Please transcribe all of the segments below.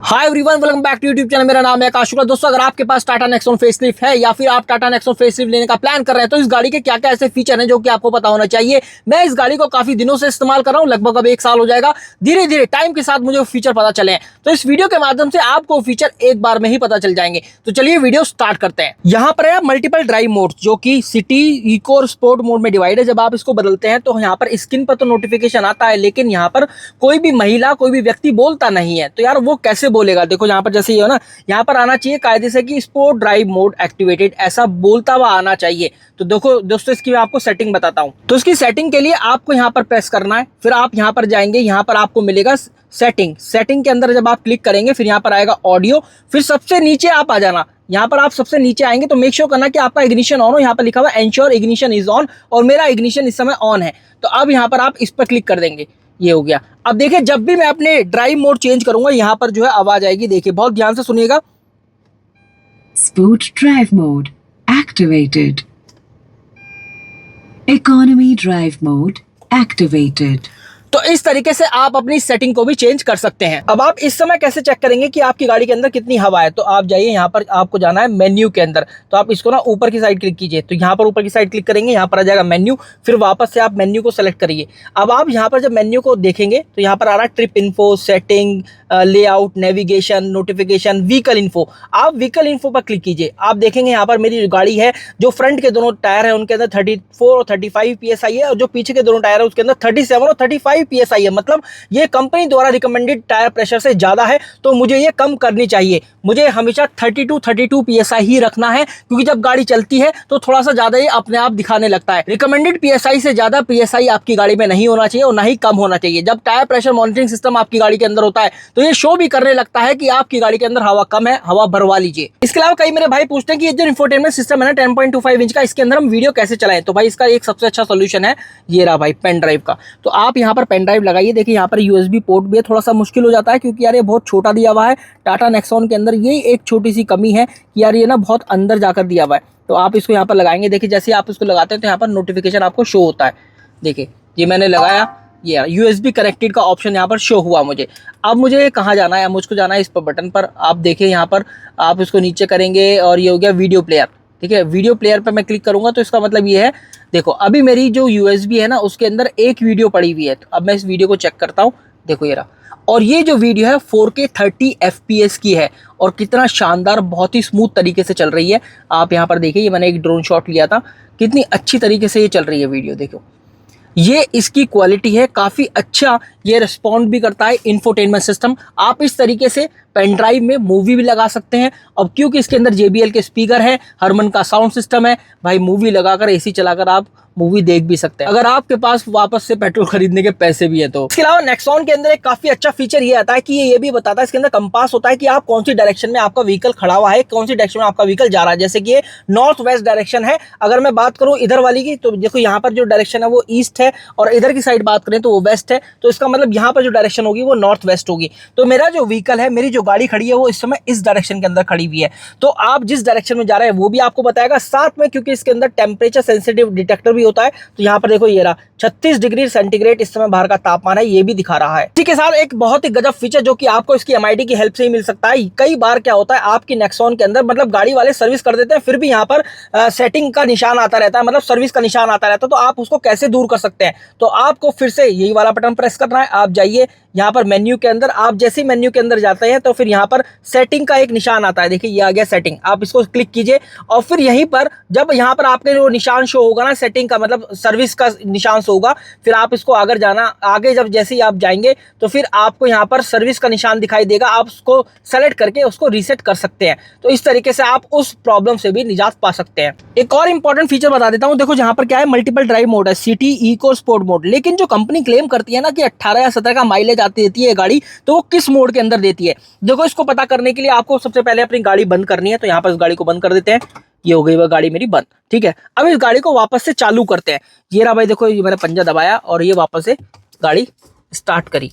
Hi everyone, welcome back to YouTube channel. मेरा नाम है आकाश शुक्ला। दोस्तों, अगर आपके पास टाटा नेक्सॉन फेसलिफ्ट है या फिर आप टाटा नेक्सॉन फेसलिफ्ट लेने का प्लान कर रहे हैं तो इस गाड़ी के क्या क्या ऐसे फीचर हैं जो कि आपको पता होना चाहिए। मैं इस गाड़ी को काफी दिनों से इस्तेमाल कर रहा हूं, लगभग अब 1 साल हो जाएगा। धीरे धीरे टाइम के साथ मुझे वो फीचर पता चले हैं, तो इस वीडियो के माध्यम से आपको फीचर एक बार में ही पता चल जाएंगे। तो चलिए वीडियो स्टार्ट करते हैं। यहाँ पर है मल्टीपल ड्राइव मोड, जो कि सिटी, इको और स्पोर्ट मोड में डिवाइड है। जब आप इसको बदलते हैं तो यहाँ पर स्क्रीन पर तो नोटिफिकेशन आता है, लेकिन यहाँ पर कोई भी महिला, कोई भी व्यक्ति बोलता नहीं है। तो यार वो कैसे बोलेगा? देखो यहाँ पर जैसे ये हो ना, यहाँ पर आना चाहिए कायदे से कि स्पोर्ट ड्राइव मोड एक्टिवेटेड, ऐसा बोलता हुआ आना चाहिए। तो देखो दोस्तों, इसकी मैं आपको सेटिंग बताता हूँ। तो इसकी सेटिंग के लिए आपको यहाँ पर प्रेस करना है, फिर आप यहाँ पर जाएंगे, यहाँ पर आपको मिलेगा सेटिंग के अंदर जब आप क्लिक करेंगे फिर यहाँ पर आएगा ऑडियो, फिर सबसे नीचे आप आ जाना। यहाँ पर आप सबसे नीचे आएंगे तो मेक श्योर करना कि आपका इग्निशन ऑन हो। यहाँ पर लिखा हुआ एंश्योर इग्निशन इज ऑन, और मेरा इग्निशन इस समय ऑन है। तो अब यहाँ पर आप इस पर क्लिक कर देंगे, ये हो गया। अब देखिए, जब भी मैं अपने ड्राइव मोड चेंज करूंगा यहाँ पर जो है आवाज आएगी। देखिए बहुत ध्यान से सुनिएगा। Sport drive mode activated. Economy drive mode activated. तो इस तरीके से आप अपनी सेटिंग को भी चेंज कर सकते हैं। अब आप इस समय कैसे चेक करेंगे कि आपकी गाड़ी के अंदर कितनी हवा है? तो आप जाइए, यहाँ पर आपको जाना है मेन्यू के अंदर। तो आप इसको ना ऊपर की साइड क्लिक कीजिए, तो यहाँ पर ऊपर की साइड क्लिक करेंगे, यहाँ पर आ जाएगा मेन्यू, फिर वापस से आप मेन्यू को सेलेक्ट करिए। अब आप यहाँ पर जब मेन्यू को देखेंगे तो यहाँ पर आ रहा है trip info, setting, layout, navigation, notification, vehicle info. आप व्हीकल इन्फो पर क्लिक कीजिए। आप देखेंगे यहाँ पर मेरी जो गाड़ी है, जो फ्रंट के दोनों टायर है उनके अंदर 34 और 35 PSI है, और जो पीछे के दोनों टायर है उसके अंदर 37 और 35 PSI है। मतलब ये कंपनी द्वारा रिकमेंडेड टायर प्रेशर से ज्यादा है, तो मुझे ये कम करनी चाहिए। मुझे हमेशा 32 PSI ही रखना है, क्योंकि जब गाड़ी चलती है तो थोड़ा सा ज्यादा ही अपने आप दिखाने लगता है। रिकमेंडेड PSI से ज्यादा PSI आपकी गाड़ी में नहीं होना चाहिए और ना ही कम होना चाहिए। जब टायर प्रेशर मॉनिटरिंग सिस्टम आपकी गाड़ी के अंदर होता है तो ये शो भी करने लगता है कि आपकी गाड़ी के अंदर हवा कम है, हवा भरवा लीजिए। इसके अलावा कई मेरे भाई पूछते हैं कि ये जो इंफोटेनमेंट सिस्टम है ना 10.25 इंच का, इसके अंदर हम वीडियो कैसे चलाएं? तो भाई इसका एक सबसे अच्छा सोल्यूशन है, ये रहा भाई, पेन ड्राइव का। तो आप यहाँ पर पेन ड्राइव लगाइए। देखिए यहाँ पर USB पोर्ट भी है, थोड़ा सा मुश्किल हो जाता है क्योंकि यार ये बहुत छोटा दिया हुआ है। टाटा नेक्सॉन के अंदर ये एक छोटी सी कमी है कि यार ये ना बहुत अंदर जाकर दिया हुआ है। तो आप इसको यहाँ पर लगाएंगे। देखिए जैसे आप इसको लगाते हैं तो यहाँ पर नोटिफिकेशन आपको शो होता है। देखिए ये मैंने लगाया, ये USB कनेक्टेड का ऑप्शन यहाँ पर शो हुआ मुझे। अब मुझे कहाँ जाना है? मुझको जाना है इस पर बटन पर। आप देखिए यहाँ पर आप इसको नीचे करेंगे और ये हो गया वीडियो प्लेयर। ठीक है, वीडियो प्लेयर पर मैं क्लिक करूंगा तो इसका मतलब ये है, देखो अभी मेरी जो USB है ना उसके अंदर एक वीडियो पड़ी हुई है। तो अब मैं इस वीडियो को चेक करता हूँ। देखो ये रहा, और ये जो वीडियो है 4K 30 FPS की है, और कितना शानदार, बहुत ही स्मूथ तरीके से चल रही है। आप यहाँ पर देखिए, ये मैंने एक ड्रोन शॉट लिया था, कितनी अच्छी तरीके से ये चल रही है वीडियो। देखो ये इसकी क्वालिटी है, काफ़ी अच्छा ये रिस्पॉन्ड भी करता है इंफोटेनमेंट सिस्टम। आप इस तरीके से पेन ड्राइव में मूवी भी लगा सकते हैं। अब क्योंकि इसके अंदर JBL के स्पीकर है, हरमन का साउंड सिस्टम है, भाई मूवी लगाकर AC चलाकर आप मूवी देख भी सकते हैं, अगर आपके पास वापस से पेट्रोल खरीदने के पैसे भी है तो। इसके अलावा नेक्सॉन के अंदर एक काफी अच्छा फीचर ये आता है कि ये भी बताता है, इसके अंदर कंपास होता है कि आप कौन सी डायरेक्शन में आपका व्हीकल खड़ा हुआ है, कौन सी डायरेक्शन में आपका व्हीकल जा रहा है। जैसे कि ये नॉर्थ वेस्ट डायरेक्शन है, अगर मैं बात करूं इधर वाली की, तो देखो यहाँ पर जो डायरेक्शन है वो ईस्ट है, और इधर की साइड बात करें तो वो वेस्ट है। तो इसका मतलब यहाँ पर जो डायरेक्शन होगी वो नॉर्थ वेस्ट होगी। तो मेरा जो व्हीकल है, मेरी जो गाड़ी खड़ी है वो इस समय इस डायरेक्शन के अंदर खड़ी हुई है। तो आप जिस डायरेक्शन में जा रहे हैं वो भी आपको बताएगा। साथ में क्योंकि इसके अंदर टेम्परेचर सेंसिटिव डिटेक्टर भी होता है, तो यहाँ पर देखो ये रहा 36 डिग्री सेंटीग्रेड इस समय बाहर का तापमान है, ये भी दिखा रहा है। इसी के साथ एक बहुत ही गजब फीचर जो कि आपको इसकी MID की हेल्प से ही मिल सकता है। कई बार क्या होता है आपकी नेक्सॉन के अंदर, मतलब गाड़ी वाले सर्विस कर देते हैं, फिर भी यहाँ पर सेटिंग का निशान आता रहता है, मतलब सर्विस का निशान आता रहता है। तो आप उसको कैसे दूर कर सकते हैं? तो आपको फिर से यही वाला बटन प्रेस करना है। आप जाइए यहाँ पर मेन्यू के अंदर, आप जैसे मेन्यू के अंदर जाते हैं तो फिर यहाँ पर सेटिंग का एक निशान आता है। देखिए ये आ गया सेटिंग, आप इसको क्लिक कीजिए, और फिर यहीं पर जब यहाँ पर आपके जो निशान शो होगा ना सेटिंग का, मतलब सर्विस का निशान शो होगा, फिर आप इसको अगर जाना आगे, जब जैसे ही आप जाएंगे तो फिर आपको यहाँ पर सर्विस का निशान दिखाई देगा। आप उसको सेलेक्ट करके उसको रीसेट कर सकते हैं। तो इस तरीके से आप उस प्रॉब्लम से भी निजात पा सकते हैं। एक और इंपॉर्टेंट फीचर बता देता हूँ। देखो जहाँ पर क्या है, मल्टीपल ड्राइव मोड है, सिटी, इको, स्पोर्ट मोड। लेकिन जो कंपनी क्लेम करती है ना कि 18 या 17 का माइलेज आती देती है गाड़ी, तो वो किस मोड के अंदर देती है? देखो इसको पता करने के लिए आपको सबसे पहले अपनी गाड़ी बंद करनी है। तो यहाँ पर इस गाड़ी को बंद कर देते हैं, ये हो गई वह गाड़ी मेरी बंद। ठीक है, अब इस गाड़ी को वापस से चालू करते हैं। ये रहा भाई, देखो ये मैंने पंजा दबाया और ये वापस से गाड़ी स्टार्ट करी।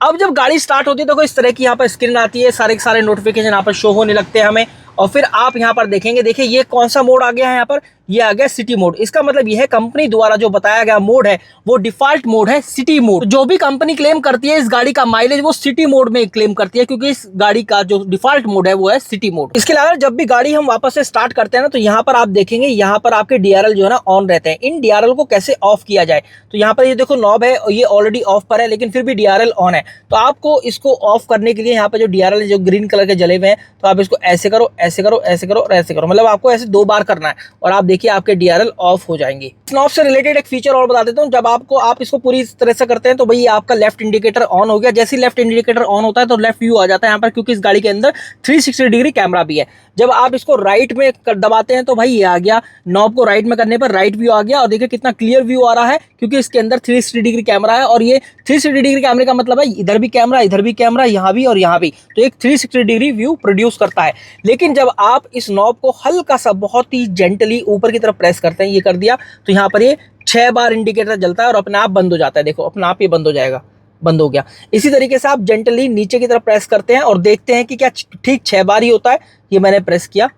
अब जब गाड़ी स्टार्ट होती है तो इस तरह की यहाँ पर स्क्रीन आती है, सारे के सारे नोटिफिकेशन यहाँ पर शो होने लगते हैं हमें। और फिर आप यहाँ पर देखेंगे, देखिए ये कौन सा मोड आ गया है यहाँ पर, ये आ गया सिटी मोड। इसका मतलब ये है कंपनी द्वारा जो बताया गया मोड है वो डिफॉल्ट मोड है सिटी मोड। जो भी कंपनी क्लेम करती है इस गाड़ी का माइलेज वो सिटी मोड में क्लेम करती है, क्योंकि इस गाड़ी का जो डिफॉल्ट मोड है वो है सिटी मोड। इसके अलावा जब भी गाड़ी हम वापस से स्टार्ट करते हैं ना, तो यहाँ पर आप देखेंगे यहाँ पर आपके DRL जो है ना ऑन रहते हैं। इन DRL को कैसे ऑफ किया जाए, तो यहाँ पर ये देखो नॉब है, ये ऑलरेडी ऑफ पर है, लेकिन फिर भी DRL ऑन है। तो आपको इसको ऑफ करने के लिए यहाँ पर जो DRL है जो ग्रीन कलर के जले हुए हैं, तो आप इसको ऐसे करो, ऐसे करो, ऐसे करो और ऐसे करो, मतलब आपको ऐसे 2 बार करना है और आप देखिए आपके DRL ऑफ हो जाएंगे। इस नॉब से रिलेटेड एक फीचर और बता देता हूँ। जब आप इसको पूरी तरह से करते हैं तो भाई आपका लेफ्ट इंडिकेटर ऑन हो गया। जैसे लेफ्ट इंडिकेटर ऑन होता है तो लेफ्ट व्यू आ जाता है यहाँ पर, क्योंकि इस गाड़ी के अंदर 360 डिग्री कैमरा भी है। जब आप इसको राइट में दबाते हैं तो भाई ये आ गया, नॉब को राइट में करने पर राइट व्यू आ गया और देखिए कितना क्लियर व्यू आ रहा है, क्योंकि इसके अंदर 360 डिग्री कैमरा है। और ये 360 डिग्री कैमरे का मतलब है इधर भी कैमरा, इधर भी कैमरा, यहाँ भी और यहाँ भी, तो एक 360 डिग्री व्यू प्रोड्यूस करता है। लेकिन जब आप इस नॉब को हल्का सा बहुत ही जेंटली ऊपर की तरफ प्रेस करते हैं, ये कर दिया, तो यहाँ पर ये 6 बार इंडिकेटर जलता है और अपने आप बंद हो जाता है। देखो अपने आप ये बंद हो जाएगा, बंद हो गया। इसी तरीके से आप जेंटली नीचे की तरफ प्रेस करते हैं और देखते हैं कि क्या ठीक 6 बार ही होता है। ये मैंने प्रेस किया,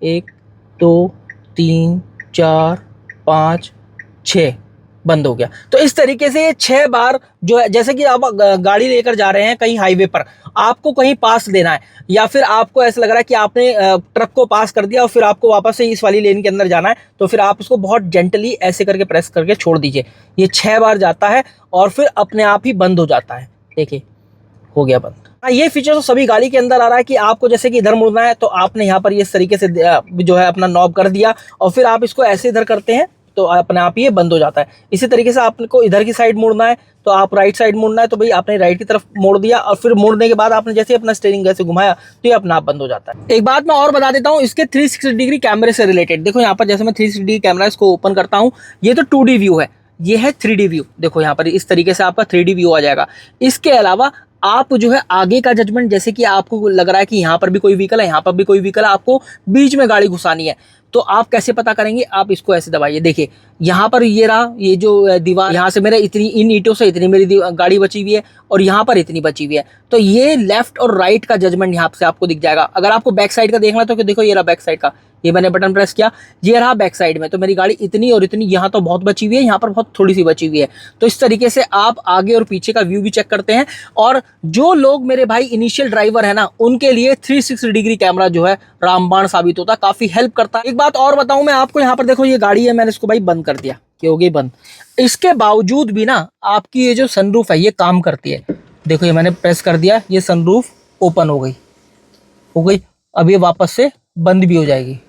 1 2 3 4 5 6, बंद हो गया। तो इस तरीके से ये 6 बार जो है, जैसे कि आप गाड़ी लेकर जा रहे हैं कहीं हाईवे पर, आपको कहीं पास देना है या फिर आपको ऐसा लग रहा है कि आपने ट्रक को पास कर दिया और फिर आपको वापस से इस वाली लेन के अंदर जाना है, तो फिर आप उसको बहुत जेंटली ऐसे करके प्रेस करके छोड़ दीजिए। ये 6 बार जाता है और फिर अपने आप ही बंद हो जाता है। देखिए हो गया बंद। ये फीचर तो सभी गाड़ी के अंदर आ रहा है कि आपको जैसे कि इधर मुड़ना है तो आपने यहाँ पर इस तरीके से जो है अपना नॉब कर दिया और फिर आप इसको ऐसे इधर करते हैं तो अपने आप ही ये बंद हो जाता है। इसी तरीके से आपको इधर की साइड मुड़ना है तो आप राइट साइड मुड़ना है तो भाई आपने राइट की तरफ मोड़ दिया और फिर मोड़ने के बाद आपने जैसे अपना स्टीयरिंग ऐसे घुमाया तो ये अपना आप बंद हो जाता है। एक बात मैं और बता देता हूँ इसके 360 डिग्री कैमरे से रिलेटेड। देखो यहाँ पर जैसे मैं 360 डिग्री कैमरा इसको ओपन करता हूँ, ये तो 2D व्यू है, ये है 3D व्यू। देखो यहाँ पर इस तरीके से आपका 3D व्यू आ जाएगा। इसके अलावा आप जो है आगे का जजमेंट, जैसे कि आपको लग रहा है कि यहाँ पर भी कोई व्हीकल है, यहाँ पर भी कोई व्हीकल है, आपको बीच में गाड़ी घुसानी है, तो आप कैसे पता करेंगे? आप इसको ऐसे दबाइए, देखिए यहाँ पर ये रहा, ये जो दीवार, यहाँ से मेरे इतनी, इन ईंटों से इतनी मेरी गाड़ी बची हुई है और यहाँ पर इतनी बची हुई है, तो ये लेफ्ट और राइट का जजमेंट यहाँ से आपको दिख जाएगा। अगर आपको बैक साइड का देखना तो देखो ये रहा बैक साइड का, ये मैंने बटन प्रेस किया, ये रहा बैक साइड में, तो मेरी गाड़ी इतनी और इतनी, यहाँ तो बहुत बची हुई है, यहाँ पर बहुत थोड़ी सी बची हुई है। तो इस तरीके से आप आगे और पीछे का व्यू भी चेक करते हैं। और जो लोग मेरे भाई इनिशियल ड्राइवर है ना, उनके लिए 360 डिग्री कैमरा जो है रामबाण साबित होता है, काफी हेल्प करता है। एक बात और बताऊं मैं आपको, यहाँ पर देखो ये गाड़ी है, मैंने इसको भाई बंद कर दिया, क्या हो गई बंद। इसके बावजूद भी ना आपकी ये जो सनरूफ है ये काम करती है। देखो ये मैंने प्रेस कर दिया, ये सनरूफ ओपन हो गई, अब ये वापस से बंद भी हो जाएगी।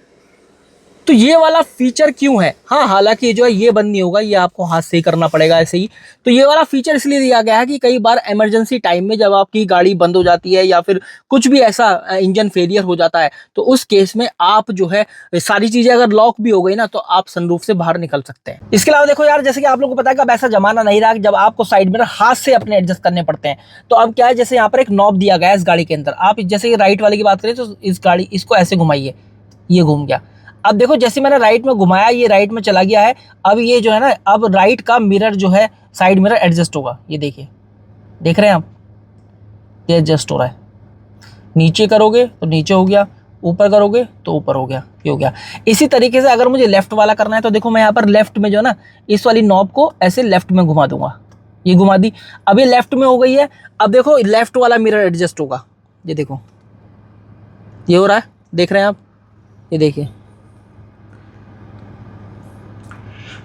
तो ये वाला फीचर क्यों है? हाँ, हालांकि जो है ये बंद नहीं होगा, ये आपको हाथ से ही करना पड़ेगा ऐसे ही। तो ये वाला फीचर इसलिए दिया गया है कि कई बार इमरजेंसी टाइम में जब आपकी गाड़ी बंद हो जाती है या फिर कुछ भी ऐसा इंजन फेलियर हो जाता है, तो उस केस में आप जो है सारी चीजें अगर लॉक भी हो गई ना, तो आप सनरूफ से बाहर निकल सकते हैं। इसके अलावा देखो यार, जैसे कि आप लोगों को पता है कि अब ऐसा जमाना नहीं रहा जब आपको साइड मिरर हाथ से अपने एडजस्ट करने पड़ते हैं। तो अब क्या है, जैसे यहाँ पर एक नॉब दिया गया है इस गाड़ी के अंदर, आप जैसे राइट वाले की बात करें तो इस गाड़ी, इसको ऐसे घुमाइए, ये घूम गया। अब देखो जैसे मैंने राइट में घुमाया, ये राइट में चला गया है। अब ये जो है ना, अब राइट का मिरर जो है, साइड मिरर एडजस्ट होगा, ये देखिए, देख रहे हैं आप, ये एडजस्ट हो रहा है। नीचे करोगे तो नीचे हो गया, ऊपर करोगे तो ऊपर हो गया, ये हो गया। इसी तरीके से अगर मुझे लेफ्ट वाला करना है तो देखो मैं यहाँ पर लेफ्ट में जो है ना, इस वाली नॉब को ऐसे लेफ्ट में घुमा दूंगा, ये घुमा दी, अब ये लेफ्ट में हो गई है। अब देखो लेफ्ट वाला मिरर एडजस्ट होगा, ये देखो ये हो रहा है, देख रहे हैं आप, ये देखिए।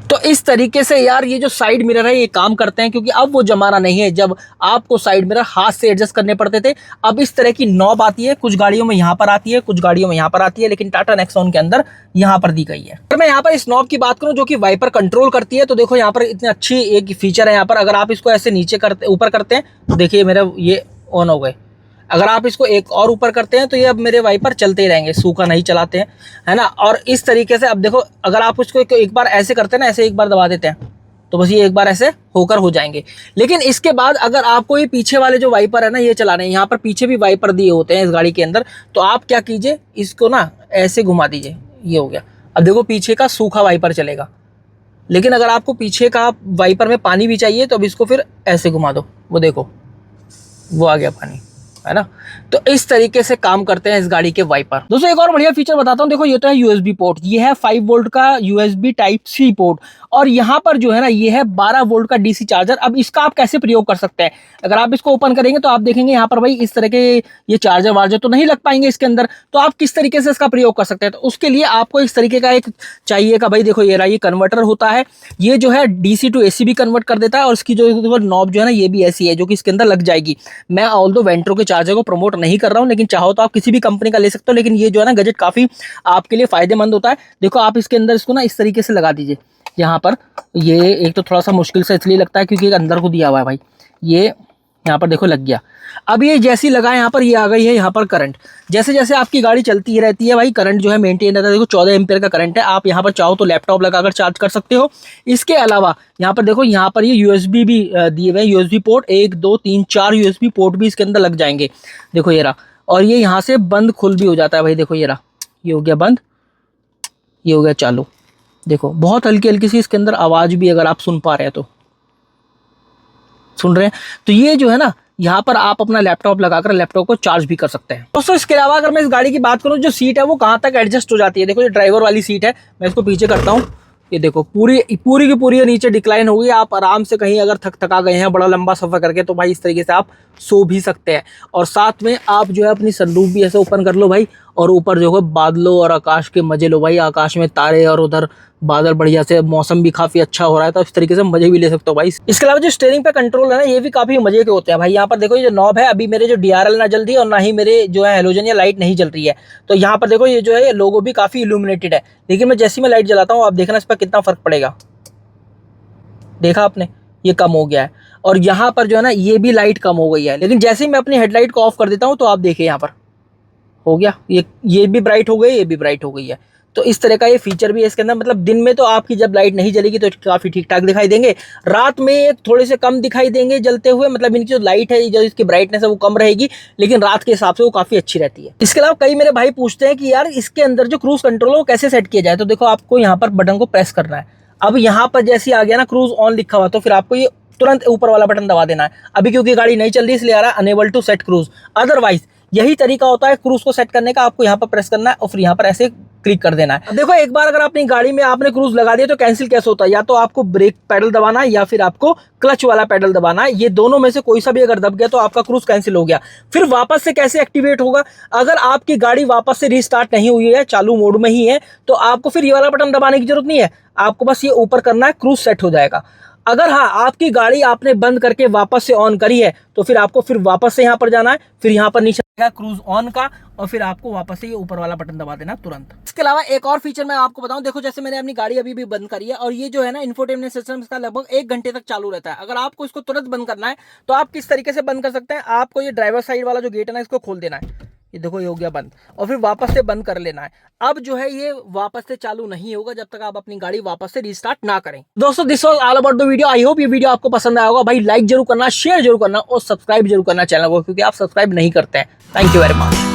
तो इस तरीके से यार ये जो साइड मिरर है ये काम करते हैं, क्योंकि अब वो जमाना नहीं है जब आपको साइड मिरर हाथ से एडजस्ट करने पड़ते थे। अब इस तरह की नॉब आती है, कुछ गाड़ियों में यहाँ पर आती है, कुछ गाड़ियों में यहाँ पर आती है, लेकिन टाटा नेक्सॉन के अंदर यहाँ पर दी गई है। अगर मैं यहाँ पर इस नॉब की बात करूँ जो कि वाइपर कंट्रोल करती है, तो देखो यहाँ पर इतनी अच्छी एक फीचर है। यहाँ पर अगर आप इसको ऐसे नीचे करते, ऊपर करते हैं तो देखिए मेरा ये ऑन हो गए। अगर आप इसको एक और ऊपर करते हैं तो ये अब मेरे वाइपर चलते ही रहेंगे, सूखा नहीं चलाते हैं, है ना। और इस तरीके से अब देखो, अगर आप उसको एक बार ऐसे करते हैं ना, ऐसे एक बार दबा देते हैं तो बस ये एक बार ऐसे होकर हो जाएंगे। लेकिन इसके बाद अगर आपको ये पीछे वाले जो वाइपर है ना ये चलाने हैं, यहाँ पर पीछे भी वाइपर दिए होते हैं इस गाड़ी के अंदर, तो आप क्या कीजिए, इसको ना ऐसे घुमा दीजिए, ये हो गया। अब देखो पीछे का सूखा वाइपर चलेगा। लेकिन अगर आपको पीछे का वाइपर में पानी भी चाहिए तो अब इसको फिर ऐसे घुमा दो, वो देखो वो आ गया पानी, है ना। तो इस तरीके से काम करते हैं इस गाड़ी के वाइपर। दोस्तों एक और बढ़िया फीचर बताता हूँ, देखो ये तो है यूएसबी पोर्ट, ये है 5 वोल्ट का यूएसबी टाइप सी पोर्ट, और यहाँ पर जो है ना ये है 12 वोल्ट का डीसी चार्जर। अब इसका आप कैसे प्रयोग कर सकते हैं, अगर आप इसको ओपन करेंगे तो आप देखेंगे यहाँ पर भाई इस तरह के ये चार्जर वार्जर तो नहीं लग पाएंगे इसके अंदर, तो आप किस तरीके से इसका प्रयोग कर सकते हैं। तो उसके लिए आपको इस तरीके का एक चाहिएगा भाई, देखो ये रहा, ये कन्वर्टर होता है, ये जो है डीसी टू एसी भी कन्वर्ट कर देता है, और इसकी जो नॉब जो है ना ये भी ऐसी है जो कि इसके अंदर लग जाएगी। मैं ऑल्दो वेंट्रो के चार्जर को प्रमोट नहीं कर रहा हूँ, लेकिन चाहो तो आप किसी भी कंपनी का ले सकते हो, लेकिन ये जो है ना गैजेट काफी आपके लिए फायदेमंद होता है। देखो आप इसके अंदर इसको ना इस तरीके से लगा दीजिए यहाँ पर, ये एक तो थोड़ा सा मुश्किल से इसलिए लगता है क्योंकि अंदर को दिया हुआ है भाई, ये यहाँ पर देखो लग गया। अब ये जैसी लगा यहाँ पर, ये आ गई है यहाँ पर करंट। जैसे जैसे आपकी गाड़ी चलती ही रहती है भाई, करंट जो है मेंटेन रहता है। देखो 14 एम्पियर का करंट है, आप यहाँ पर चाहो तो लैपटॉप लगाकर चार्ज कर सकते हो। इसके अलावा यहाँ पर देखो, यहाँ पर ये यूएसबी भी दिए हुए हैं, यूएसबी पोर्ट 1 2 3 4 यूएसबी पोर्ट भी इसके अंदर लग जाएंगे। देखो ये रहा, और ये यहाँ से बंद खुल भी हो जाता है भाई। देखो ये रहा, ये हो गया बंद, ये हो गया चालू। देखो बहुत हल्की हल्की सी इसके अंदर आवाज़ भी, अगर आप सुन पा रहे हैं तो सुन रहे हैं। तो ये जो है ना, यहाँ पर आप अपना लैपटॉप लगाकर लैपटॉप को चार्ज भी कर सकते हैं। दोस्तों इसके अलावा अगर मैं इस गाड़ी की बात करूँ, जो सीट है वो कहाँ तक एडजस्ट हो जाती है। देखो ये ड्राइवर वाली सीट है, मैं इसको पीछे करता हूँ, ये देखो पूरी की पूरी नीचे डिक्लाइन होगी। आप आराम से कहीं अगर थका गए हैं बड़ा लंबा सफर करके, तो भाई इस तरीके से आप सो भी सकते हैं। और साथ में आप जो है अपनी सनरूफ भी ऐसे ओपन कर लो भाई, और ऊपर जो है बादलों और आकाश के मजे लो भाई। आकाश में तारे और उधर बादल बढ़िया से, मौसम भी काफी अच्छा हो रहा है, तो इस तरीके से मजे भी ले सकते हो भाई। इसके अलावा जो स्टीयरिंग पे कंट्रोल है ना, ये भी काफी मजे के होते हैं भाई। यहाँ पर देखो ये जो नॉब है, अभी मेरे जो डीआरएल ना जल रही है और ना ही मेरे जो है हेलोजन या लाइट नहीं जल रही है। तो यहाँ पर देखो ये जो है लोगो भी काफी इल्यूमिनेटेड है, लेकिन मैं जैसे मैं लाइट जलाता हूँ, आप देखना इस पर कितना फर्क पड़ेगा। देखा आपने, ये कम हो गया है। और यहाँ पर जो है ना ये भी लाइट कम हो गई है, लेकिन जैसे ही मैं अपनी हेडलाइट को ऑफ कर देता हूँ तो आप देखिए यहाँ पर हो गया, ये भी ब्राइट हो गई, ये भी ब्राइट हो गई है। तो इस तरह का ये फीचर भी है इसके अंदर। मतलब दिन में तो आपकी जब लाइट नहीं जलेगी तो काफी ठीक ठाक दिखाई देंगे, रात में थोड़े से कम दिखाई देंगे जलते हुए। मतलब इनकी जो लाइट है, जो इसकी ब्राइटनेस है वो कम रहेगी, लेकिन रात के हिसाब से वो काफी अच्छी रहती है। इसके अलावा कई मेरे भाई पूछते हैं कि यार इसके अंदर जो क्रूज कंट्रोल है वो कैसे सेट किया जाए। तो देखो आपको यहाँ पर बटन को प्रेस करना है। अब यहाँ पर जैसे आ गया ना क्रूज ऑन लिखा हुआ, तो फिर आपको ये तुरंत ऊपर वाला बटन दबा देना है। अभी क्योंकि गाड़ी नहीं चल रही इसलिए आ रहा है unable to set cruise. Otherwise यही तरीका होता है क्रूज को सेट करने का, आपको यहाँ पर प्रेस करना है और फिर यहाँ पर ऐसे क्लिक कर देना है। अब देखो एक बार अगर अपनी गाड़ी में आपने क्रूज लगा दिया तो कैंसिल कैसे होता है, या तो आपको ब्रेक पैडल दबाना है या फिर आपको क्लच वाला पैडल दबाना है। ये दोनों में से कोई सा भी अगर दब गया तो आपका क्रूज कैंसिल हो गया। फिर वापस से कैसे एक्टिवेट होगा, अगर आपकी गाड़ी वापस से रीस्टार्ट नहीं हुई है, चालू मोड में ही है, तो आपको फिर ये वाला बटन दबाने की जरूरत नहीं है, आपको बस ये ऊपर करना है, क्रूज सेट हो जाएगा। अगर हाँ आपकी गाड़ी आपने बंद करके वापस से ऑन करी है तो फिर आपको फिर वापस से यहाँ पर जाना है, फिर यहाँ पर नीचे क्रूज ऑन का, और फिर आपको वापस से ये ऊपर वाला बटन दबा देना तुरंत। इसके अलावा एक और फीचर मैं आपको बताऊं, देखो जैसे मैंने अपनी गाड़ी अभी भी बंद करी है, और ये जो है ना इंफोटेनमेंट सिस्टम इसका लगभग 1 घंटे तक चालू रहता है। अगर आपको इसको तुरंत बंद करना है तो आप किस तरीके से बंद कर सकते हैं, आपको ये ड्राइवर साइड वाला जो गेट है ना इसको खोल देना है, ये देखो ये हो गया बंद, और फिर वापस से बंद कर लेना है। अब जो है ये वापस से चालू नहीं होगा जब तक आप अपनी गाड़ी वापस से रीस्टार्ट ना करें। दोस्तों this was all about the video. I hope ये वीडियो आपको पसंद आया होगा भाई। लाइक जरूर करना, शेयर जरूर करना और सब्सक्राइब जरूर करना चैनल को, क्योंकि आप सब्सक्राइब नहीं करते हैं। Thank you very much.